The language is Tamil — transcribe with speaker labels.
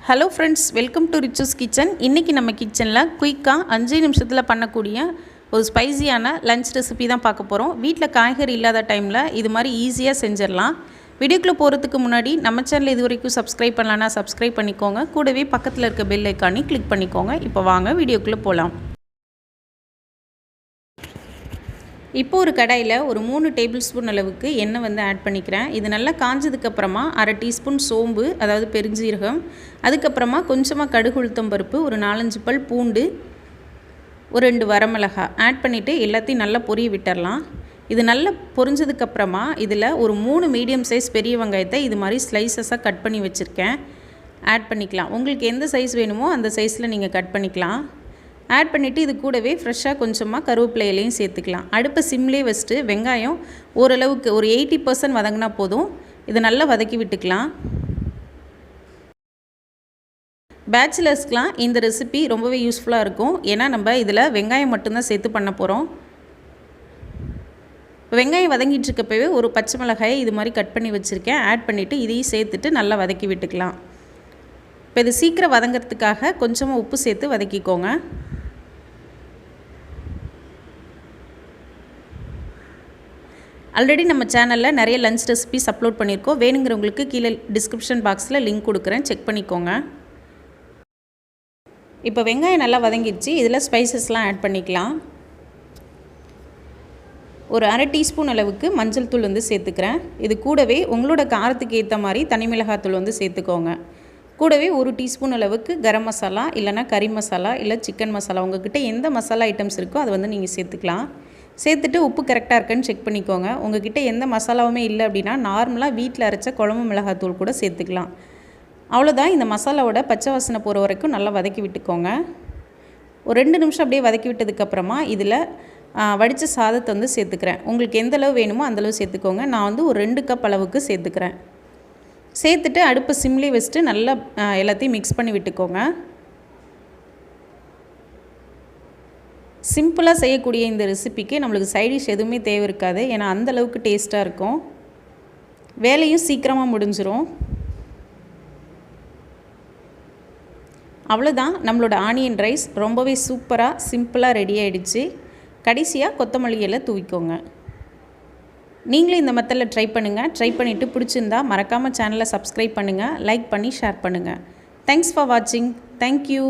Speaker 1: Hello friends, welcome to Richu's kitchen. இன்றைக்கி நம்ம கிச்சனில் குயிக்காக 5 நிமிஷத்தில் பண்ணக்கூடிய ஒரு ஸ்பைசியான லஞ்ச் ரெசிபி தான் பார்க்க போகிறோம். வீட்டில் காய்கறி இல்லாத டைமில் இது மாதிரி ஈஸியாக செஞ்சிடலாம். வீடியோக்குள்ளே போகிறதுக்கு முன்னாடி நம்ம சேனல் இது வரைக்கும் சப்ஸ்கிரைப் பண்ணலான்னா சப்ஸ்கிரைப் பண்ணிக்கோங்க. கூடவே பக்கத்தில் இருக்க பெல் ஐக்கானி கிளிக் பண்ணிக்கோங்க. இப்போ வாங்க வீடியோக்குள்ளே போகலாம். இப்போ ஒரு கடாயில் ஒரு 3 டேபிள் ஸ்பூன் அளவுக்கு எண்ணெய் ஆட் பண்ணிக்கிறேன். இது நல்லா காஞ்சதுக்கப்புறமா அரை டீஸ்பூன் சோம்பு, அதாவது பெருஞ்சீரகம், அதுக்கப்புறமா கொஞ்சமாக கடுகு உளுத்தம் பருப்பு, ஒரு 4-5 பல் பூண்டு, ஒரு 2 வரமிளகாய் ஆட் பண்ணிவிட்டு எல்லாத்தையும் நல்லா பொரிய விட்டுடலாம். இது நல்லா பொரிஞ்சதுக்கப்புறமா இதில் ஒரு 3 மீடியம் சைஸ் பெரிய வெங்காயத்தை இது மாதிரி ஸ்லைசஸாக கட் பண்ணி வச்சுருக்கேன், ஆட் பண்ணிக்கலாம். உங்களுக்கு எந்த சைஸ் வேணுமோ அந்த சைஸில் நீங்கள் கட் பண்ணிக்கலாம். ஆட் பண்ணிவிட்டு இது கூடவே ஃப்ரெஷ்ஷாக கொஞ்சமாக கருவேப்பிலை இலையும் சேர்த்துக்கலாம். அடுப்பை சிம்லேயே வச்சுட்டு வெங்காயம் ஓரளவுக்கு ஒரு 80% வதங்கினா போதும். இதை நல்லா வதக்கி விட்டுக்கலாம். பேச்சுலர்ஸ்க்கெலாம் இந்த ரெசிபி ரொம்பவே யூஸ்ஃபுல்லாக இருக்கும். ஏன்னா நம்ம இதில் வெங்காயம் மட்டும்தான் சேர்த்து பண்ண போகிறோம். வெங்காயம் வதங்கிட்டு இருக்கப்பவே ஒரு பச்சை மிளகாயை இது மாதிரி கட் பண்ணி வச்சுருக்கேன், ஆட் பண்ணிவிட்டு இதையும் சேர்த்துட்டு நல்லா வதக்கி விட்டுக்கலாம். இப்போ இது சீக்கிரம் வதங்கிறதுக்காக கொஞ்சமாக உப்பு சேர்த்து வதக்கிக்கோங்க. ஆல்ரெடி நம்ம சேனலில் நிறைய லஞ்ச் ரெசிபிஸ் அப்லோட் பண்ணியிருக்கோம். வேணுங்கிறவங்களுக்கு கீழே டிஸ்கிரிப்ஷன் பாக்ஸில் லிங்க் கொடுக்குறேன், செக் பண்ணிக்கோங்க. இப்போ வெங்காயம் நல்லா வதங்கிடுச்சு. இதில் ஸ்பைசஸ்லாம் ஆட் பண்ணிக்கலாம். ஒரு அரை டீஸ்பூன் அளவுக்கு மஞ்சள் தூள் சேர்த்துக்கிறேன். இது கூடவே உங்களோட காரத்துக்கு ஏற்ற மாதிரி தனி மிளகாத்தூள் சேர்த்துக்கோங்க. கூடவே ஒரு டீஸ்பூன் அளவுக்கு கரம் மசாலா, இல்லைனா கறி மசாலா, இல்லை சிக்கன் மசாலா, உங்கள்கிட்ட எந்த மசாலா ஐட்டம்ஸ் இருக்கோ அதை நீங்கள் சேர்த்துக்கலாம். சேர்த்துட்டு உப்பு கரெக்டாக இருக்குன்னு செக் பண்ணிக்கோங்க. உங்கள்கிட்ட எந்த மசாலாவுமே இல்லை அப்படின்னா நார்மலாக வீட்டில் அரைச்ச குழம்பு மிளகாத்தூள் கூட சேர்த்துக்கலாம். அவ்வளோதான். இந்த மசாலாவோட பச்சை வாசனை போகிற வரைக்கும் நல்லா வதக்கி விட்டுக்கோங்க. ஒரு 2 நிமிஷம் அப்படியே வதக்கி விட்டதுக்கப்புறமா இதில் வடித்த சாதத்தை சேர்த்துக்கிறேன். உங்களுக்கு எந்த அளவு வேணுமோ அந்தளவு சேர்த்துக்கோங்க. நான் ஒரு 2 கப் அளவுக்கு சேர்த்துக்கிறேன். சேர்த்துட்டு அடுப்பை சிம்லேயே வச்சுட்டு நல்லா எல்லாத்தையும் மிக்ஸ் பண்ணி விட்டுக்கோங்க. சிம்பிளாக செய்யக்கூடிய இந்த ரெசிபிக்கு நம்மளுக்கு சைடிஷ் எதுவுமே தேவை இருக்காது. ஏன்னா அந்தளவுக்கு டேஸ்ட்டாக இருக்கும். வேலையும் சீக்கிரமாக முடிஞ்சிடும். அவ்வளோதான், நம்மளோட ஆனியன் ரைஸ் ரொம்பவே சூப்பராக சிம்பிளாக ரெடி ஆகிடுச்சு. கடைசியாக கொத்தமல்லி இலை தூவிக்கோங்க. நீங்களும் இந்த மெத்தடில் ட்ரை பண்ணுங்கள். ட்ரை பண்ணிவிட்டு பிடிச்சிருந்தா மறக்காமல் சேனலை சப்ஸ்கிரைப் பண்ணுங்கள், லைக் பண்ணி ஷேர் பண்ணுங்கள். தேங்க்ஸ் ஃபார் வாட்சிங். தேங்க்யூ.